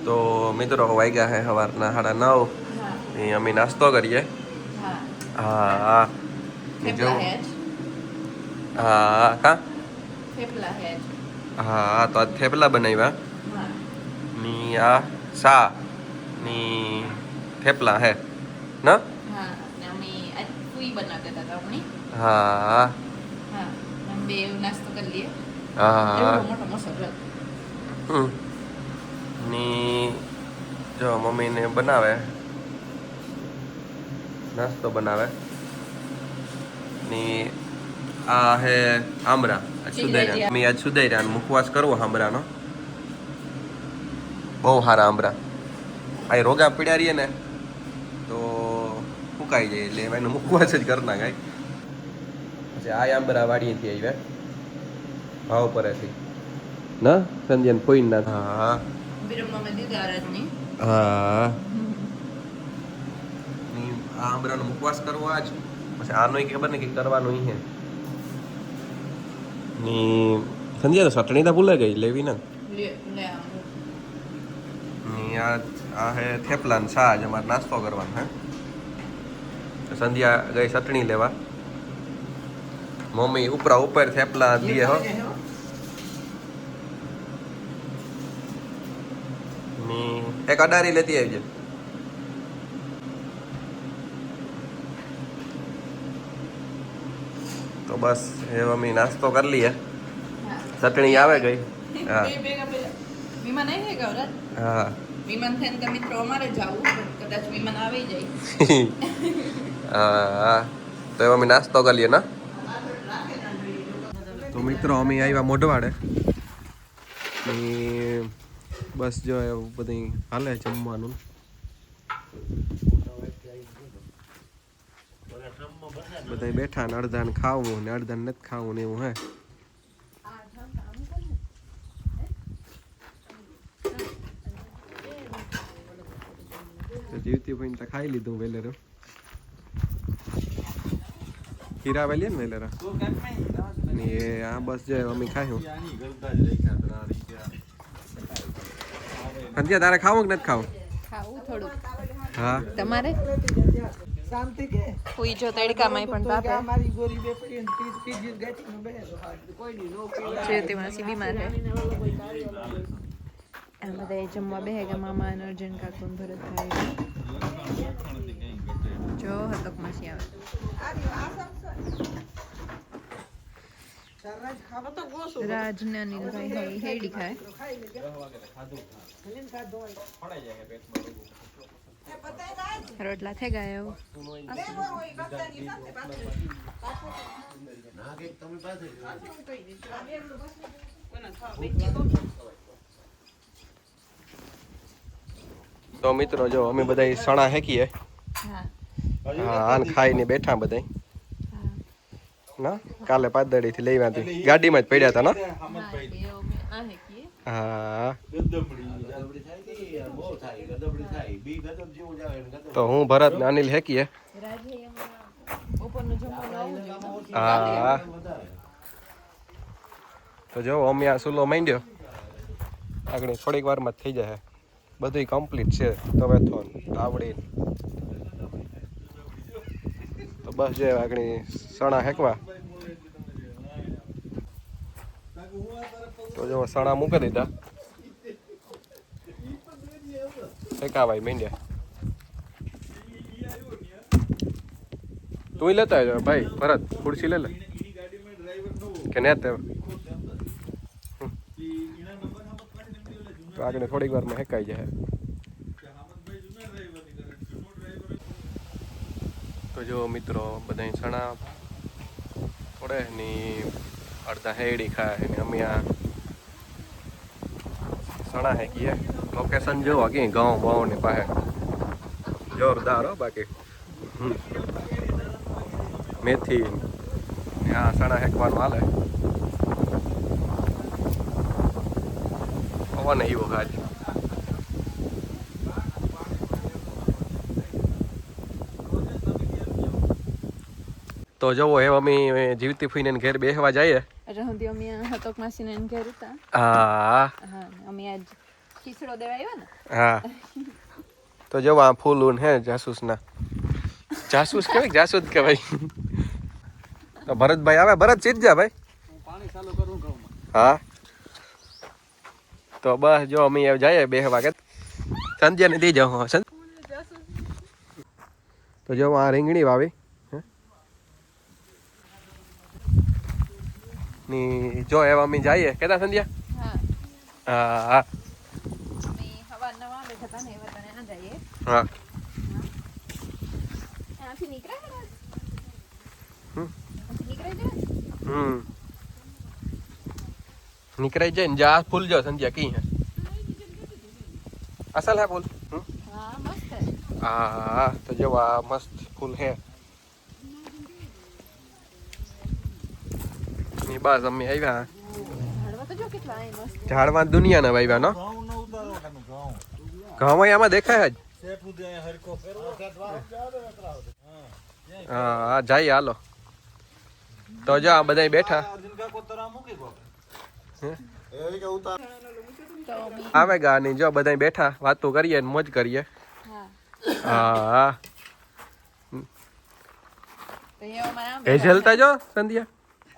તો મિત્રો વાગ્યા છે સવારના 9:30 ને અમે નાસ્તો કરીએ. હા જો હા કા હા તો આ થેપલા બનાવ્યા ની આ સા ની થેપલા હે ના હા હા ની જો મમ્મીને બનાવે નાસ્તો બનાવે ની આ હે આમરા સુધાર્યા મેં આજ સુધાર્યા મુખવાસ કરવો આમરાનો બહુ સારા આમરા આ રોગા પીડ્યા રહીએ ને તો ફૂકાઈ જાય એટલે એનો મુખવાસ જ કરી નાખાય. પછી આ આંબરા વાડીએથી આવ્યા ભાવ પરેથી ના સંજયન ફોઈન ના હા હા આ આંબરાનો મુખવાસ કરવો આજ પછી આનો ખબર ને કે કરવાનો હે ની સંજય તો ચટણી તો ભૂલે ગઈ લેવી ને ની આ હે થેપલા ને સાજ અમારે નાસ્તો કરવાનો હે સંધ્યા ગઈ ચટણી લેવા મમ્મી ઉપરા ઉપર થેપલા દીએ હો ની એક અડારી લેતી આવજે. તો બસ એ મમ્મી નાસ્તો કરી લઈએ ચટણી આવે ગઈ હા હા હા તો એ મમ્મી નાસ્તો કરી લઈએ ના. તો મિત્રો અમે આવ્યા મોઢવાડે બસ જો એવું બધું હાલે જમવાનું બધા બેઠા ને અડધાને ખાવું ને અડધાને નથી ખાવું ને એવું હે. જીવતી ભાઈ તો ખાઈ લીધું વેલેરો હીરા વેલીએ ને વેલેરા ને આ બસ જો અમે ખાયું સંજય તારે ખાવું કે નથી ખાવું હા તમારે શાંતિ કે કોઈ જો તડકામાં પણ તાપે મારી ગોરી બે પડી ને પીજી ગાટી નો બે કોઈ ની નો છે તે માસી બીમાર હે આ બધા જમવા બેહે ગયા મામા અને અર્જુન કાકુ ને ભરતભાઈ જો હતક માસી આવે રાજ ને અનિલભાઈ હેડી ખાય રોટલા થઈ ગયા તો મિત્રો જો અમે બધા સણા હેકીએ હા આન ખાઈને બેઠા બધા ના કાલે પાદડી થી લઈ વાંધી ગાડીમાં જ પડ્યા હતા ને હા તો હું ભરત ને અનિલ હેકીએ હા તો જો અમે આ સુલો માંડ્યો આગળ થોડીક વારમાં જ થઈ જાય બધું કમ્પ્લીટ છે તવે થોન આવડી તો બસ જે આગળ સણા હેકવા તો જો સણા મૂકી દીધા હેકાવાય માંડ્યા તું લેતા આવ્યો ભાઈ ભરત ખુરશી લે લે કે ને તો આગળ થોડીક વારમાં હેકાઈ જાય તો જો મિત્રો બધા સણા પડે ની અડધા હેડી ખાય ને અમે આ સણા હેકીએ લોકેશન જોવા કે ગાँव વાવ ને પાસે જોરદાર હો બાકી મેથી આ સણા હેકવાનું હાલે પવન એવો આજ તો જવો એ અમે જીવતી ફઈને ઘેર બેસવા જઈએ રહુંદી અમે હતક માસીને ઘેર હતા હા હા અમે આજ ખીસડો દેવાયો ને હા તો જો આ ફૂલ ઊન હે જાસૂસ ના જાસૂસ કહેવાય જાસૂસ કહેવાય તો ભરતભાઈ આવે ભરત સીધ જા ભાઈ પાણી ચાલુ કરું કહું હા તો બસ જો અમે જઈએ 2 વાગે સંધ્યા ને દઈ જાઉં તો જો આ રીંગણી વાવી ની જો એવા અમે જઈએ કેતા સંધ્યા હા હા અમે હવા નવા બેઠા હતા ને એવા તને ના જઈએ હા ત્યાંથી નીકળ્યા ને ત્યાંથી નીકળાઈ જાય निकराई जाए जा फूल जो संध्या की है असल है फूल હા મસ્ત હે हाँ तो जो आ मस्त फूल है ની બસ અમે આવ્યા ઝાડવા તો જો કેટલા હે મસ્ત ઝાડમાં દુનિયાના વાવ્યા નો ઘઉં ન ઉતારો તમે ઘઉં ઘઉં આમાં દેખાય જ શેઠ ઉદય હરકો ફેરવો હા જઈએ હાલો તો જો આ બધા બેઠા અર્જુન કાકો તરા મૂકી ગો હે? એ કે ઉતાર તો અમે આવે ગા ની જો બધા બેઠા વાતો કરીએ ને મોજ કરીએ હા હા તો એવા મારા એ જલતા જો સંધ્યા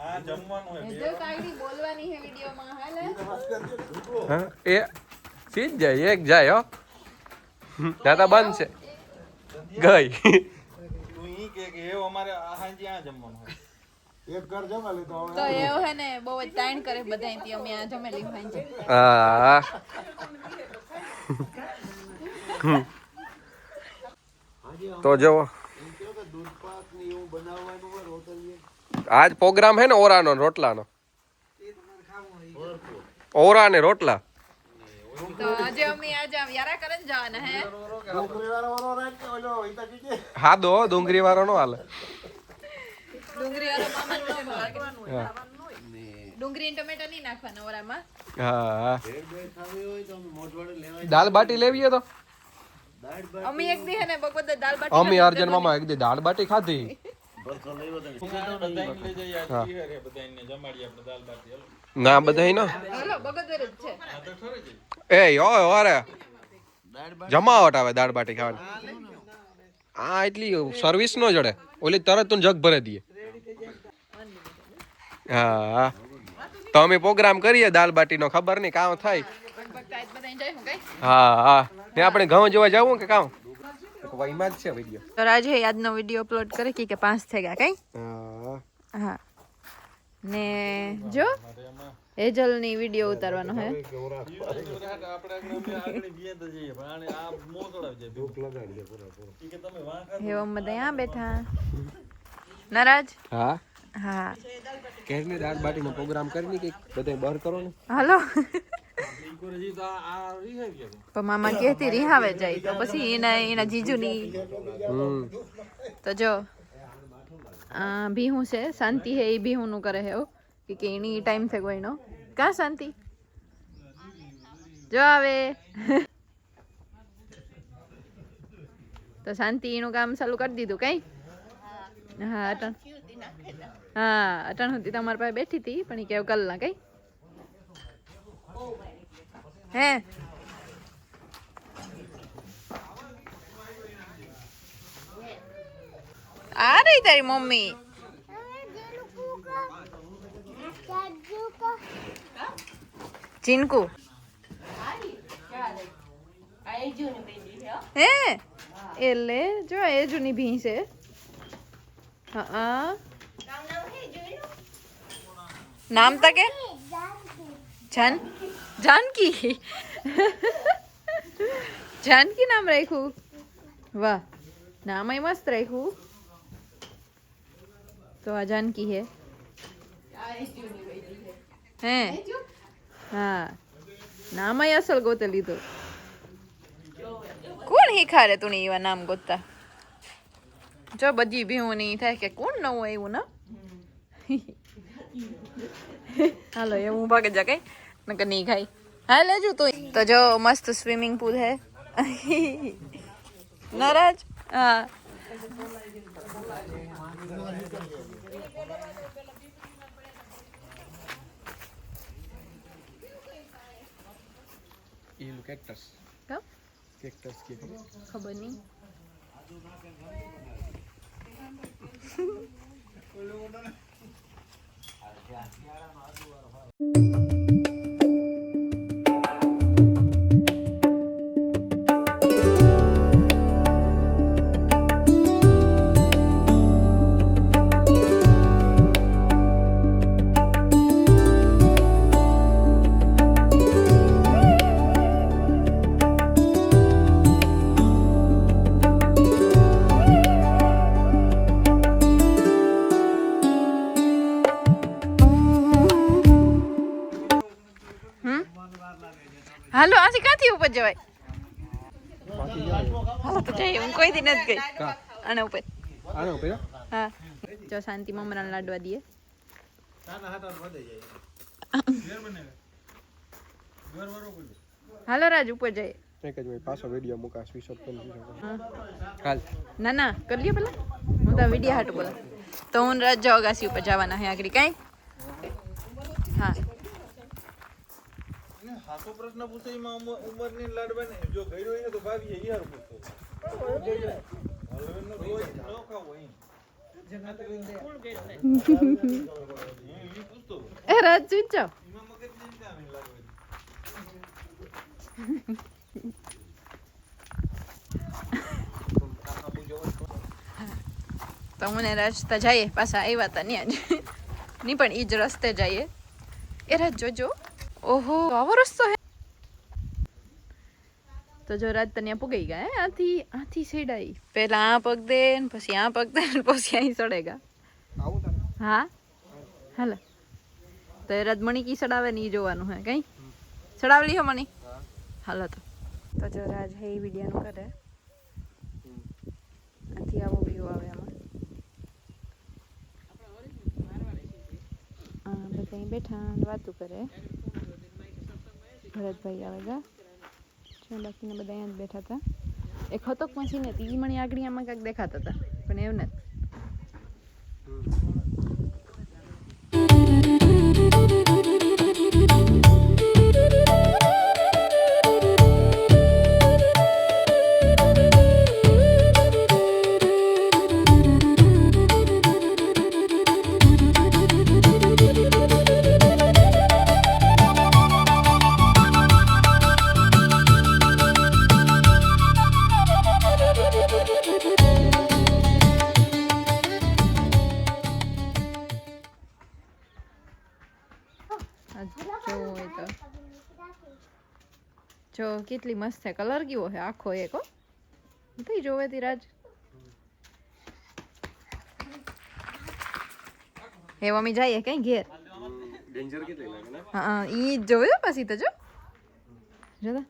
આ જમવાનું હે હેજલ કાઈડી બોલવાની હે વિડિયોમાં હાલે હા એ સીધ જાય એક જાય હો દાદા બંધ છે ગઈ તું ઈ કે એવો અમારે આ હાંજી આ જમવાનું હોય એક ઘર જમા લીધો તો એવો હે ને બહુ જ તાણ કરે બધા અહીંથી અમે આ જમેલી હોય છે હા તો જો આજ પ્રોગ્રામ હે ને ઓરાનો ને રોટલાનો ઓરા ને રોટલા તો આજે અમે આજ વ્યારા કરન જવાના હે હાદો ડુંગળી વાળો નો હાલે ડુંગળી વાળો મામા નો નાખવાનું હોય ડુંગળી અને ટમેટા નહીં નાખવાના ઓરામાં હા દાલ બાટી લેવીએ તો અમે એક દી હે ને બપોરે દાલ બાટી અમી અર્જન મામા એક દી દાળ બાટી ખાધી ના બધા નો હાલો બગોદર જ છે એ ઓય ઓરે જમાવટ આવે દાળ બાટી ખાવાની આ એટલી સર્વિસ નો જડે ઓલી તરત તું જગ ભરે દઈએ હા તો અમે પ્રોગ્રામ કરીએ દાળ બાટી નો ખબર નહીં કામ થાય હા હા ને આપણે ઘઉં જોવા જવું કે કામ વહીમાં જ છે વિડિયો તો રાજે આજનો વિડિયો અપલોડ કરે કે 5 થઈ ગયા કઈ હા ને જો હેજલ ની વિડિયો ઉતારવાનો હે એવમ બધા આ બેઠા નારાજ હા હા કેરની દાળ બાટી નો પ્રોગ્રામ કરી કે બધે બહાર કરો ને હાલો પણ મામા કહેતી રિહાવે જાય તો પછી એના જીજુની તો જો ભીહું છે શાંતિ હે એ ભીહું નું કરે હે કે એની ટાઈમ છે કોઈનો કા શાંતિ જો આવે તો શાંતિ એનું કામ ચાલુ કરી દીધું કઈ હા અટણ હતી તમારી પાસે બેઠી હતી પણ એ કેવું કલ કઈ હે આ રહી તારી મમ્મી ચીનકુ હે એટલે જો એ જૂની ભી છે હા નામ તા કે जानकी जानकी नाम राख्યું वाह नाम ही मस्त राख्યું तो आ जानकी है हैं हाँ नाम ही असल गोते लीधो કોણ હિખારે તું ને એવા નામ ગોતતા જો બધી ભીવું નહીં થાય કે કોણ નવું આવ્યું ના હાલો એવું ભાગે જા કઈ નકર નહીં ખાઈ હા લેજો તું તો જો મસ્ત સ્વિમિંગ પૂલ હે નારાજ હા એ કેક્ટસ કમ કેક્ટસ કે ખબર નહીં. હાલો આથી ક્યાંથી ઉપર જવાય? હાલો તો જઈએ. હું કોઈ દી નથી ગઈ આના ઉપર. હા જો શાંતિ મમરાના લાડવા દઈએ. હાલો રાજ ઉપર જઈએ. એક જ મિનિટ પાછો વિડિયો મૂકા સ્વિચ ઓફ કરી દીધો. હાલ ના ના કરી લ્યો પેલા. હું તો વિડિયો હાટું બોલા. તો હું રાજ જાવ અગાસી ઉપર જવાના હે આગળ કાંઈ. હા હાસો પ્રશ્ન પૂછે એમાં ઉંમરની લાડવા ને જો ગયડો હોય ને તો ભાવી એ હાર પૂછતો હલવેનો રોજ ન ખાવો એમ પૂછતો એ રાજ ચૂપ જાઓ. એમાં મગજ નહીં આવે લાડવા. તો મને રસ્તા જઈએ પાછા આવ્યા હતા ત્યાં જ નહીં પણ એ જ રસ્તે જઈએ. એ રાજ જોજો. ઓહો આવો રસ્તો હે. તો જો રાત તને પુગાઈ ગયા હે આથી સેડાઈ. પહેલા આ પગ દે ને પછી આ પગ દે ને પછી અહીં સડેગા. હા હાલ તો એ રાત મણી કી સડાવે ને એ જોવાનું હે કઈ સડાવલી હો મણી. હાલો તો જો રાજ હે એ વિડિયાનું કરે. આથી આવો વ્યૂ આવે આમાં. બધા બેઠા વાતું કરે. ભરતભાઈ આવે ગા બાકીના બધા અહીંયા જ બેઠા હતા. એક હતો મશીન હતી એ મને આગળ આમાં કાંઈક દેખાતા હતા પણ એવું નથી. જો કેટલી મસ્ત છે. કલર કેવો છે આખો એક હો થઈ જોવે તી રાજ. હે મમ્મી જઈએ કઈ ઘેર. ડેન્જર કેટલી લાગે ને. હા ઈ જોયો પછી તો જો જોતા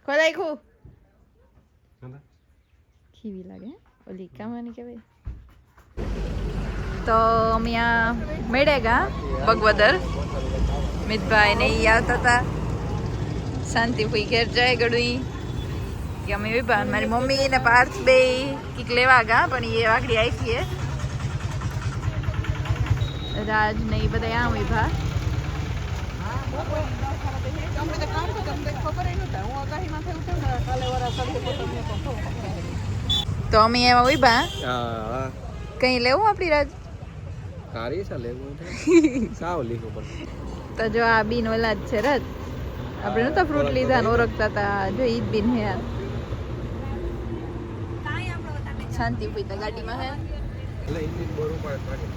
કોઈ લાખ્યું ખીવી લાગે ઓલી કામાની કહેવાય. તો અમે આ મેળેગા બગવદર મિતભાઈ ને ઈ આવતા હતા. શાંતિ ફૂઈ ઘેર જાય ગડુઈ કે અમે વિભા મારી મમ્મી ને પાર્થ બે કીક લેવા ગા પણ એ વાગડી આવી છે. રાજ ને એ બધા આમ વિભા તો અમે એમાં વિભા કઈ લેવું આપડી રાજ કારી સા લેવું સાવ લીખો પર. તો જો આ બીન ઓલા જ છે રાજ. આપણે નતા ફ્રૂટ લીધા ને ઓળખતા હતા. જો ઈ જ બીન હે. શાંતિ ફૂઈ તો ગાડીમાં હે. એટલે ઇંગ્લિશ બોરું પડે પાડી.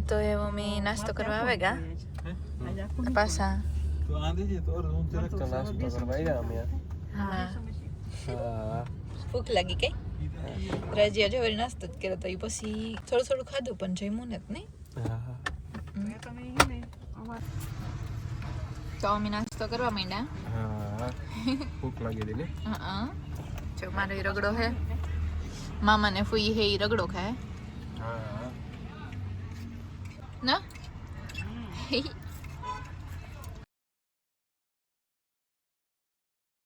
તો એ મમ્મી નાસ્તો કરવા આવે ગા પાછા. તો આંધી છે તો હું ચરક તો નાસ્તો કરવા આવ્યા અમે. હા હા ભૂખ લાગી કઈ રાજીયા જો વળી નાસ્તો જ કર્યો તો એ પછી થોડું થોડું ખાધું પણ જમ્યું ને નહીં. તો અમે નાસ્તો કરવા માંડ્યા. હા ભૂખ લાગી હતી ને. હા જો મારો એ રગડો હે. મામા ને ફૂઈ હે એ રગડો ખાય હા ના